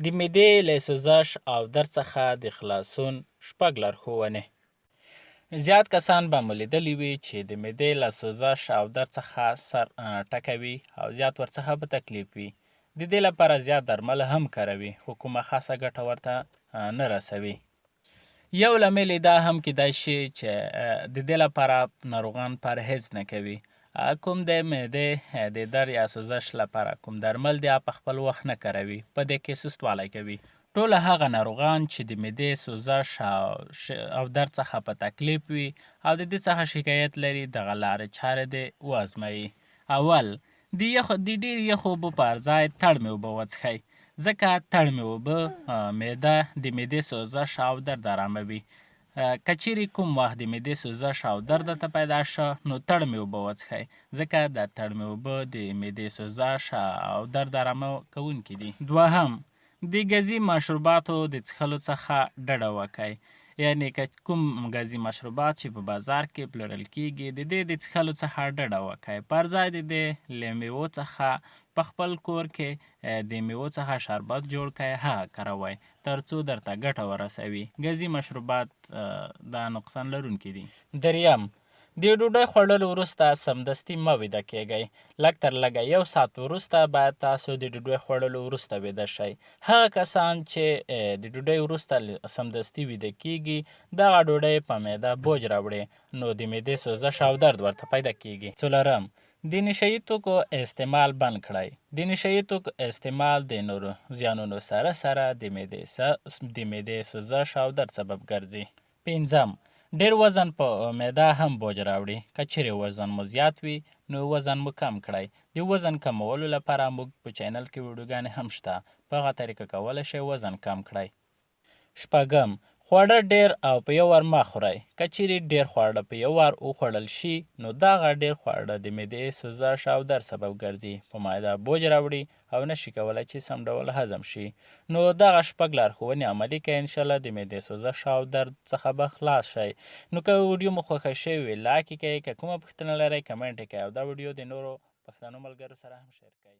د معدې له سوزش او درد څخه د خلاصون 6 لارښوونې. زیات کسان به مو لیدلي وي چې د معدې له سوزش او درد څخه سر ټکوي او زیات ورڅخه په تکلیف وي. د دې لپاره زیات درمل هم کاروي خو کومه خاصه ګټه ورته نه رسوي. یو لامل یې دا هم کیدای شي چې د دې لپاره ناروغان پرهیز نه کوي. کوم د معدې د درد یا سوزش لپاره کوم درمل دی په خپل وخت نه کاروي، په دې کې سستوالی کوي. ټول هغه ناروغان چې د معدې سوزش او درد څخه په تکلیف وي او د دې څخه شکایت لري دغه لارې چارې دې وازموي. اول د ډېر یخو اوبو پر ځای تړمې اوبه وڅښئ، ځکه تړمې اوبه معده د معدې سوزش او درد آراموي. که چیرې کوم وخت د معدې سوزش او درد ته پیدا شه نو تړمې اوبه وڅښئ، ځکه د تړمې اوبه د معدې سوزش او درد آراموونکي دي. دوهم، د ګازي مشروباتو د څښلو څخه ډډه وکړئ. یعنې که کوم ګازي مشروبات چې په بازار کې پلورل کیږي د دې د څښلو څخه ډډه وکړئ. پر ځای د دې له میوو څخه په خپل کور کې د میوو څخه شربت جوړ کړئ، هغه کاروئ تر څو درته ګټه ورسوي. ګازي مشروبات دا نقصان لرونکي دي. دریم، د ډوډۍ خوړلو وروسته سمدستي مه ویده کیږئ. لږ تر لږه 1 ساعت وروسته باید تاسو د ډوډۍ خوړلو وروسته ویده شئ. هغه کسان چې د ډوډۍ وروسته سمدستي ویده کیږي دغه ډوډۍ په معده بوج راوړي، نو د معدې سوزش او درد ورته پیدا کیږي. څلورم، د نشهیي توکو استعمال بند کړئ. د نشهیي توکو استعمال د نورو زیانونو سره سره د معدې سوزش او درد سبب ګرځي. پنځم، ډېر وزن په معده هم بوج راوړي. که چیرې وزن مو زیات وي نو وزن مو کم کړئ. د وزن کمولو لپاره موږ په چینل کې ویډیوګانې هم شته، په هغه طریقه کولی شئ وزن کم کړئ. شپږم، خواړه ډېر او په یو وار مه خورئ. که چیرې ډېر خواړه په یو وار وخوړل شي نو دغه ډېر خواړه د معدې سوزش او درد سبب ګرځي، په معده بوج راوړي او نشي کولی چې سم ډول هضم شي. نو دغه 6 لارښوونې عملي کړئ، انشاءالله د معدې سوزش او درد څخه به خلاص شئ. نو که ویډیو مو خوښه شوې وي لایک یې کړئ، که کومه پوښتنه لرئ کمنټ یې کړئ او دا ویډیو د نورو پښتنو ملګرو سره هم شیر کړئ.